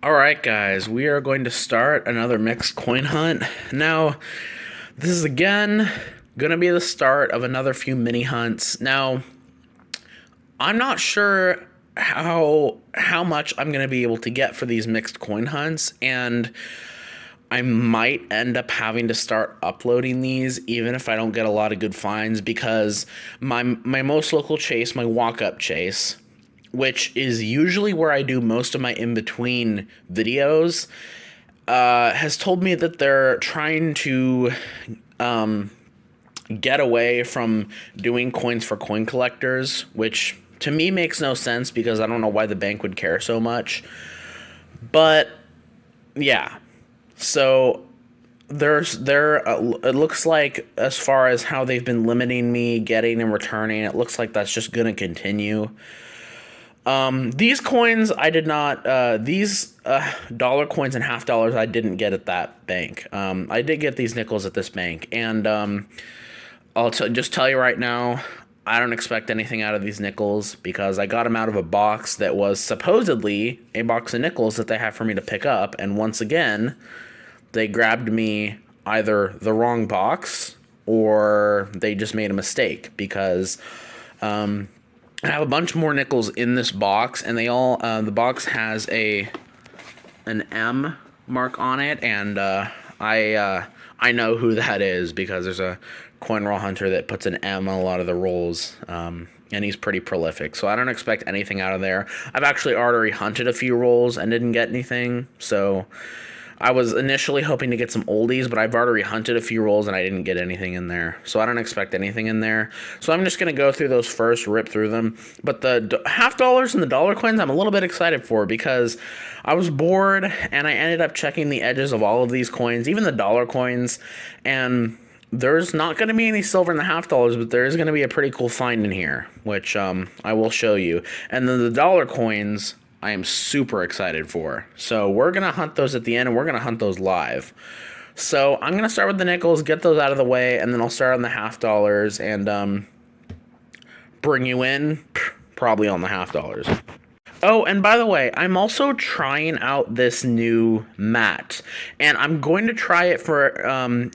Alright guys, we are going to start another mixed coin hunt. Now, this is again gonna be the start of another few mini hunts. Now, I'm not sure how much I'm gonna be able to get for these mixed coin hunts, and I might end up having to start uploading these even if I don't get a lot of good finds, because my most local chase, my walk-up chase, which is usually where I do most of my in-between videos, has told me that they're trying to get away from doing coins for coin collectors, which to me makes no sense because I don't know why the bank would care so much. But yeah, so it looks like, as far as how they've been limiting me getting and returning, it looks like that's just gonna continue. These coins I did not, these dollar coins and half dollars I didn't get at that bank. I did get these nickels at this bank, and I'll just tell you right now, I don't expect anything out of these nickels because I got them out of a box that was supposedly a box of nickels that they have for me to pick up, and once again, they grabbed me either the wrong box or they just made a mistake, because I have a bunch more nickels in this box, and they all, the box has an M mark on it, and I know who that is because there's a coin roll hunter that puts an M on a lot of the rolls, and he's pretty prolific, so I don't expect anything out of there. I've actually already hunted a few rolls and didn't get anything, so I was initially hoping to get some oldies, but I've already hunted a few rolls and I didn't get anything in there. So I don't expect anything in there. So I'm just going to go through those first, rip through them. But the half dollars and the dollar coins I'm a little bit excited for, because I was bored and I ended up checking the edges of all of these coins, even the dollar coins, and there's not going to be any silver in the half dollars, but there is going to be a pretty cool find in here, which I will show you. And then the dollar coins I am super excited for. So we're going to hunt those at the end, and we're going to hunt those live. So I'm going to start with the nickels, get those out of the way, and then I'll start on the half dollars and bring you in probably on the half dollars. Oh, and by the way, I'm also trying out this new mat, and I'm going to try it for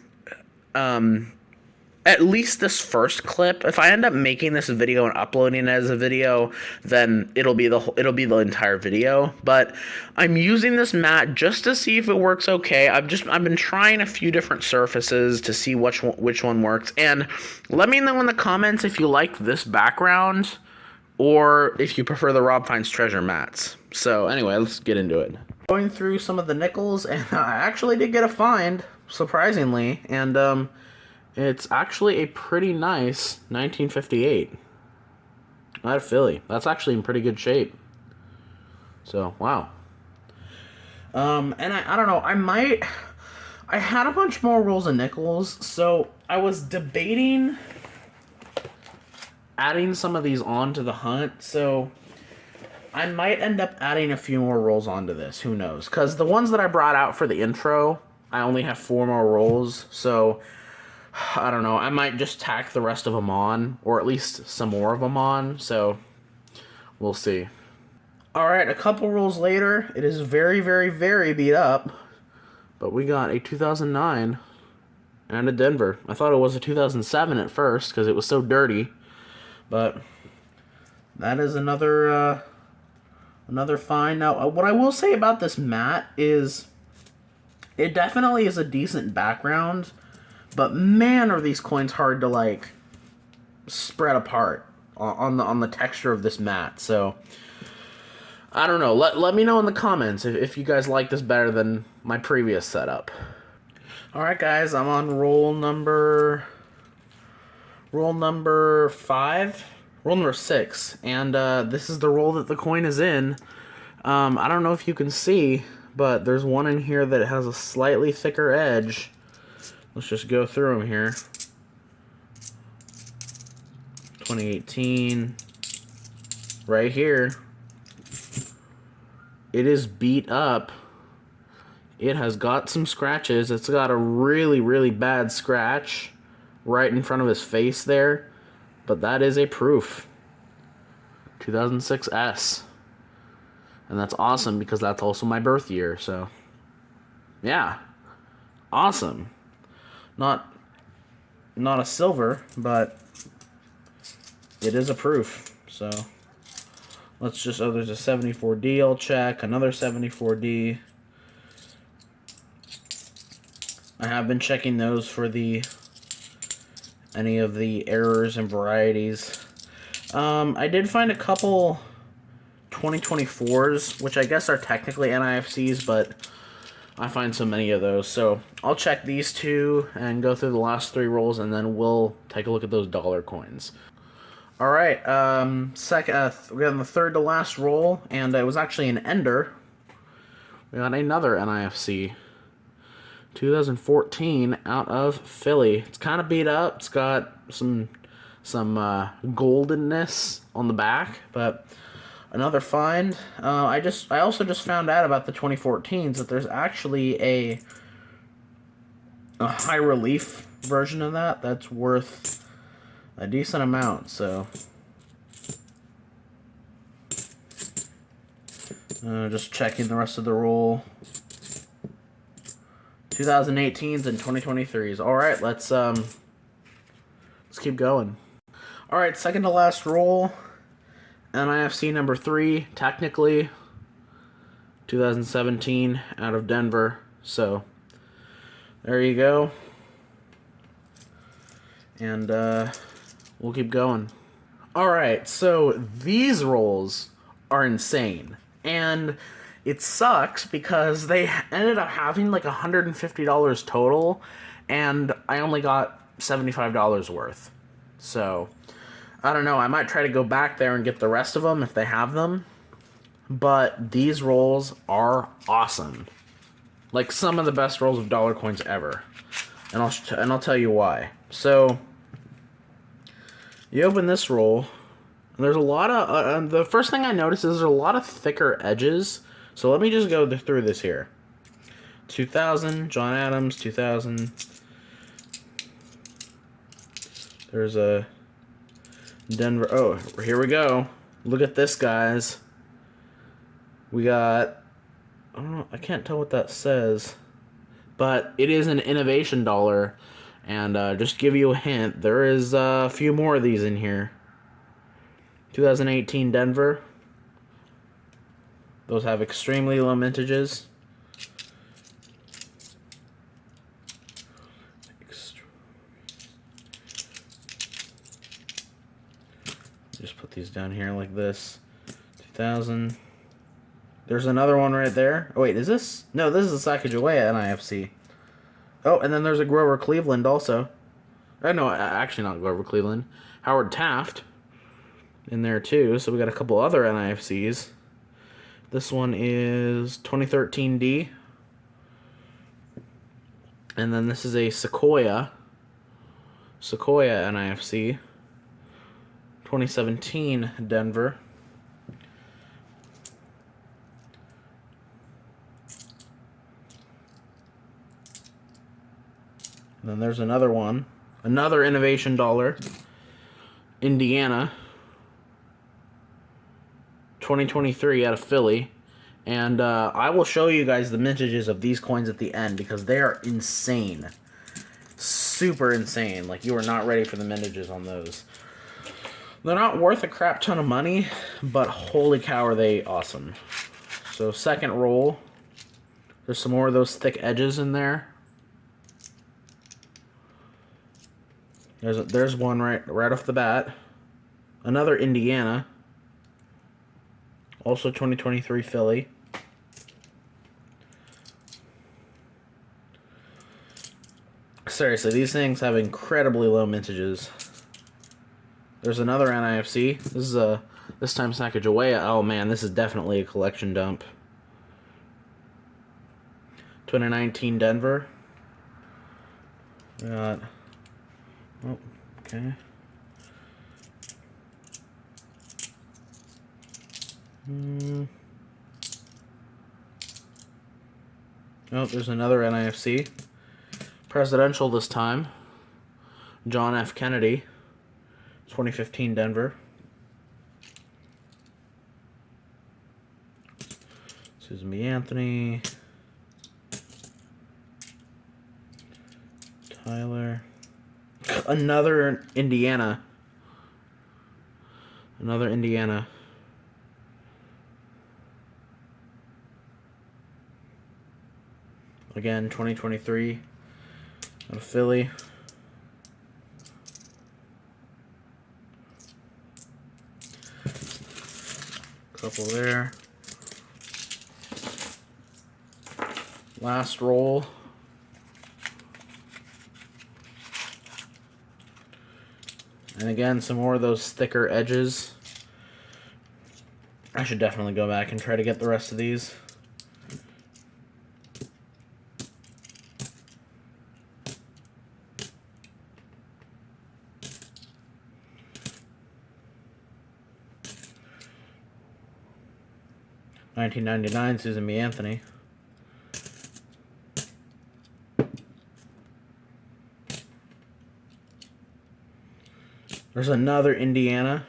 at least this first clip. If I end up making this a video and uploading it as a video, then it'll be the entire video. But I'm using this mat just to see if it works okay. I've been trying a few different surfaces to see which one works. And let me know in the comments if you like this background or if you prefer the Rob Finds Treasure mats. So anyway, let's get into it. Going through some of the nickels, and I actually did get a find, surprisingly, and it's actually a pretty nice 1958 out of Philly. That's actually in pretty good shape. So, wow. And I don't know, I had a bunch more rolls of nickels, so I was debating adding some of these onto the hunt, so I might end up adding a few more rolls onto this, who knows? Because the ones that I brought out for the intro, I only have 4 more rolls, so I don't know, I might just tack the rest of them on, or at least some more of them on, so we'll see. Alright, a couple rolls later, it is very, very, very beat up, but we got a 2009 and a Denver. I thought it was a 2007 at first, because it was so dirty, but that is another find. Now, what I will say about this mat is, it definitely is a decent background, but man, are these coins hard to, like, spread apart on the texture of this mat. So I don't know. Let me know in the comments if you guys like this better than my previous setup. All right, guys, I'm on roll number 6, and this is the roll that the coin is in. I don't know if you can see, but there's one in here that has a slightly thicker edge. Let's just go through them here. 2018, right here. It is beat up. It has got some scratches. It's got a really, really bad scratch right in front of his face there, but that is a proof. 2006 S. And that's awesome because that's also my birth year. So, yeah, awesome. Not a silver, but it is a proof. So, let's just, oh, there's a 74D I'll check. Another 74D. I have been checking those for any of the errors and varieties. I did find a couple 2024s, which I guess are technically NIFCs, but I find so many of those. So I'll check these two and go through the last 3 rolls, and then we'll take a look at those dollar coins. All right, we got the third to last roll, and it was actually an ender. We got another NIFC. 2014 out of Philly. It's kind of beat up. It's got some goldenness on the back, but another find. I also just found out about the 2014s that there's actually a high relief version of that's worth a decent amount. So just checking the rest of the roll. 2018s and 2023s. All right, let's keep going. All right, second to last roll. NIFC number 3, technically 2017 out of Denver. So there you go. And we'll keep going. All right, so these rolls are insane. And it sucks because they ended up having like $150 total, and I only got $75 worth. So, I don't know. I might try to go back there and get the rest of them if they have them. But these rolls are awesome. Like some of the best rolls of dollar coins ever. And I'll tell you why. So, you open this roll, and there's a lot of... the first thing I noticed is there's a lot of thicker edges. So let me just go through this here. 2000, John Adams, 2000. There's a Denver. Oh, here we go. Look at this, guys. We got, I don't know, I can't tell what that says, but it is an innovation dollar. And just to give you a hint, there is a few more of these in here. 2018 Denver. Those have extremely low mintages. Just put these down here like this. 2000. There's another one right there. Oh, wait, is this? No, this is a Sacagawea NIFC. Oh, and then there's a Grover Cleveland also. No, actually not Grover Cleveland. Howard Taft in there too. So we got a couple other NIFCs. This one is 2013D. And then this is a Sequoia NIFC. 2017 Denver. And then there's another one. Another innovation dollar. Indiana. 2023 out of Philly. And I will show you guys the mintages of these coins at the end because they are insane. Super insane. Like, you are not ready for the mintages on those. They're not worth a crap ton of money, but holy cow are they awesome. So second roll. There's some more of those thick edges in there. There's one right off the bat. Another Indiana. Also 2023 Philly. Seriously, these things have incredibly low mintages. There's another NIFC. This time Sacagawea. Oh man, this is definitely a collection dump. 2019 Denver. We got... Oh, okay. Oh, there's another NIFC. Presidential this time. John F. Kennedy. 2015 Denver. Susan B. Anthony. Tyler. Another Indiana. Another Indiana. Again, 2023. Out of Philly. Couple there. Last roll. And again, some more of those thicker edges. I should definitely go back and try to get the rest of these. $19.99, Susan B. Anthony. There's another Indiana.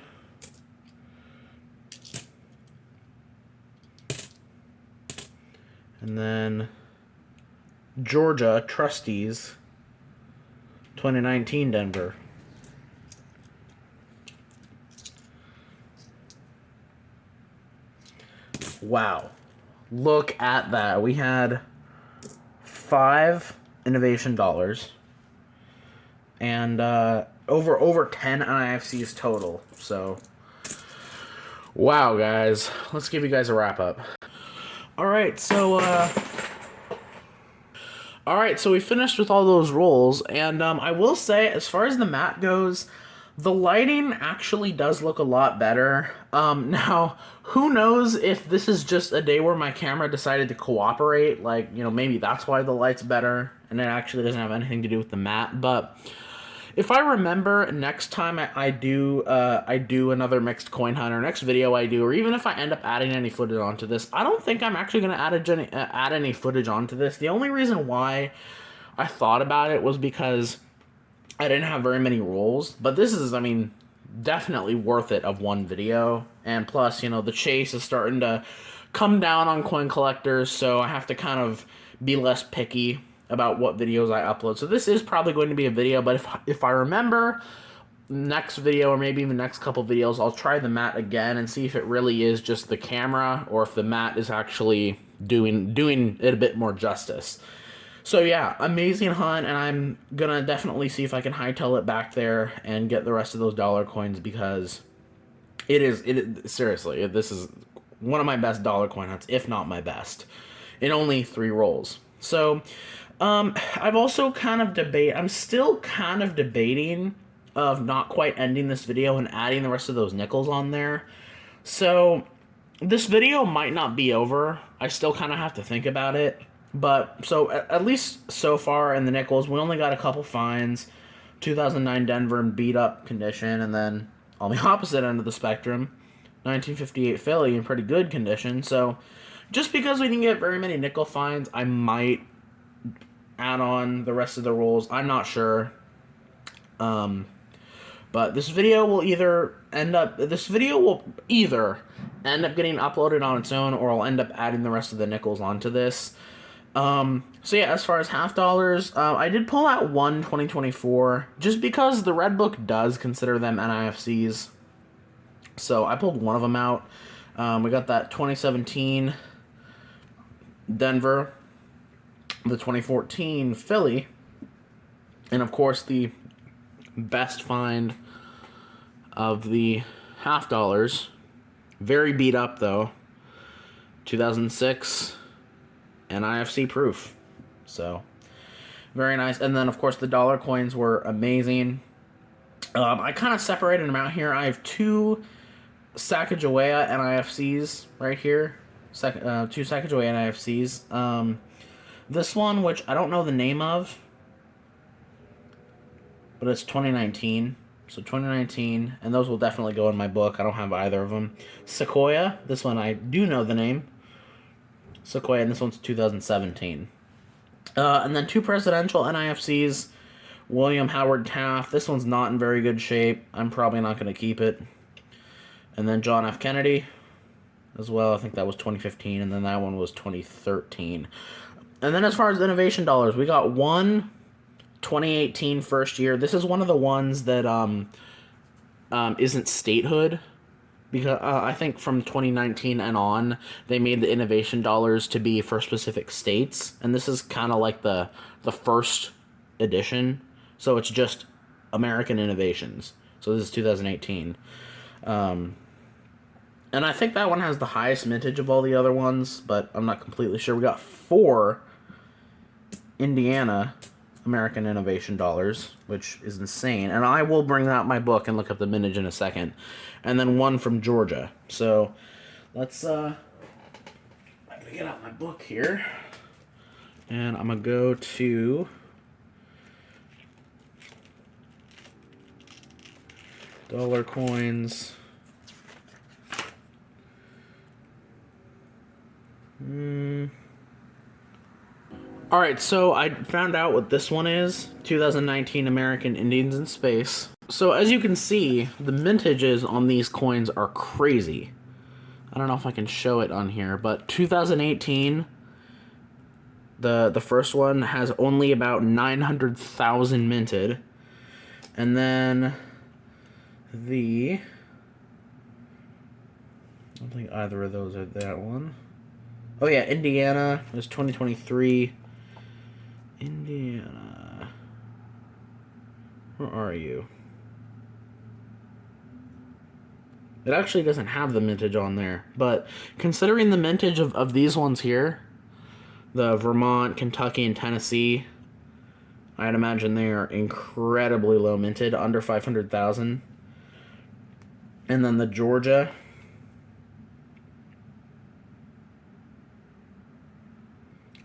And then Georgia Trustees 2019 Denver. Wow. Look at that. We had 5 innovation dollars and over 10 NIFCs total. So wow, guys. Let's give you guys a wrap up. All right, so we finished with all those rolls, and I will say, as far as the mat goes, the lighting actually does look a lot better. Now, who knows if this is just a day where my camera decided to cooperate, like, you know, maybe that's why the light's better, and it actually doesn't have anything to do with the mat, but if I remember, next time I do another mixed coin hunt, or next video I do, or even if I end up adding any footage onto this, I don't think I'm actually going to add any footage onto this. The only reason why I thought about it was because I didn't have very many rolls, but this is, I mean, definitely worth it of one video, and plus, you know, the chase is starting to come down on coin collectors, so I have to kind of be less picky about what videos I upload. So this is probably going to be a video, but if I remember, next video, or maybe even next couple videos, I'll try the mat again and see if it really is just the camera, or if the mat is actually doing it a bit more justice. So yeah, amazing hunt, and I'm gonna definitely see if I can hightail it back there and get the rest of those dollar coins, because seriously, this is one of my best dollar coin hunts, if not my best, in only 3 rolls. So I've also I'm still kind of debating of not quite ending this video and adding the rest of those nickels on there. So this video might not be over. I still kind of have to think about it. But so at least so far in the nickels, we only got a couple finds. 2009 Denver in beat up condition, and then on the opposite end of the spectrum, 1958 Philly in pretty good condition. So just because we didn't get very many nickel finds, I might add on the rest of the rolls. I'm not sure. But this video will either end up getting uploaded on its own, or I'll end up adding the rest of the nickels onto this. So yeah, as far as half dollars, I did pull out one 2024 just because the Red Book does consider them NIFCs. So I pulled one of them out. We got that 2017 Denver, the 2014 Philly, and of course the best find of the half dollars, very beat up though, 2006 NIFC proof. So very nice. And then of course the dollar coins were amazing. I kind of separated them out here. I have 2 Sacagawea NIFCs right here. 2 Sacagawea NIFCs. This one, which I don't know the name of, but it's 2019. So 2019, and those will definitely go in my book. I don't have either of them. Sequoia, this one I do know the name. Sequoia, and this one's 2017. And then 2 presidential NIFCs. William Howard Taft. This one's not in very good shape. I'm probably not going to keep it. And then John F. Kennedy. as well. I think that was 2015, and then that one was 2013. And then as far as innovation dollars, we got one 2018 first year. This is one of the ones that isn't statehood, because I think from 2019 and on, they made the innovation dollars to be for specific states, and this is kind of like the first edition, so it's just American innovations. So this is 2018. And I think that one has the highest mintage of all the other ones, but I'm not completely sure. We got 4 Indiana American Innovation dollars, which is insane. And I will bring out my book and look up the mintage in a second. And then 1 from Georgia. So let's I'm gonna get out my book here. And I'm gonna go to dollar coins. Alright, so I found out what this one is. 2019 American Indians in Space. So as you can see, the mintages on these coins are crazy. I don't know if I can show it on here, but 2018, the first one has only about 900,000 minted. And then I don't think either of those are that one. Oh yeah, Indiana is 2023. Indiana. Where are you? It actually doesn't have the mintage on there, but considering the mintage of these ones here, the Vermont, Kentucky, and Tennessee, I'd imagine they are incredibly low minted, under 500,000. And then the Georgia,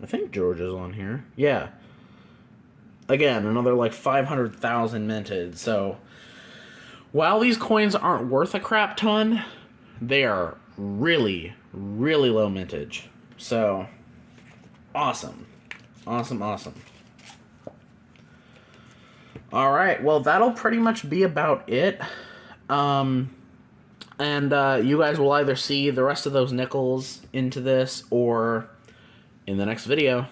I think Georgia's on here. Yeah. Again, another like 500,000 minted. So, while these coins aren't worth a crap ton, they are really, really low mintage. So, awesome. Awesome, awesome. Alright, well, that'll pretty much be about it. And you guys will either see the rest of those nickels into this or in the next video.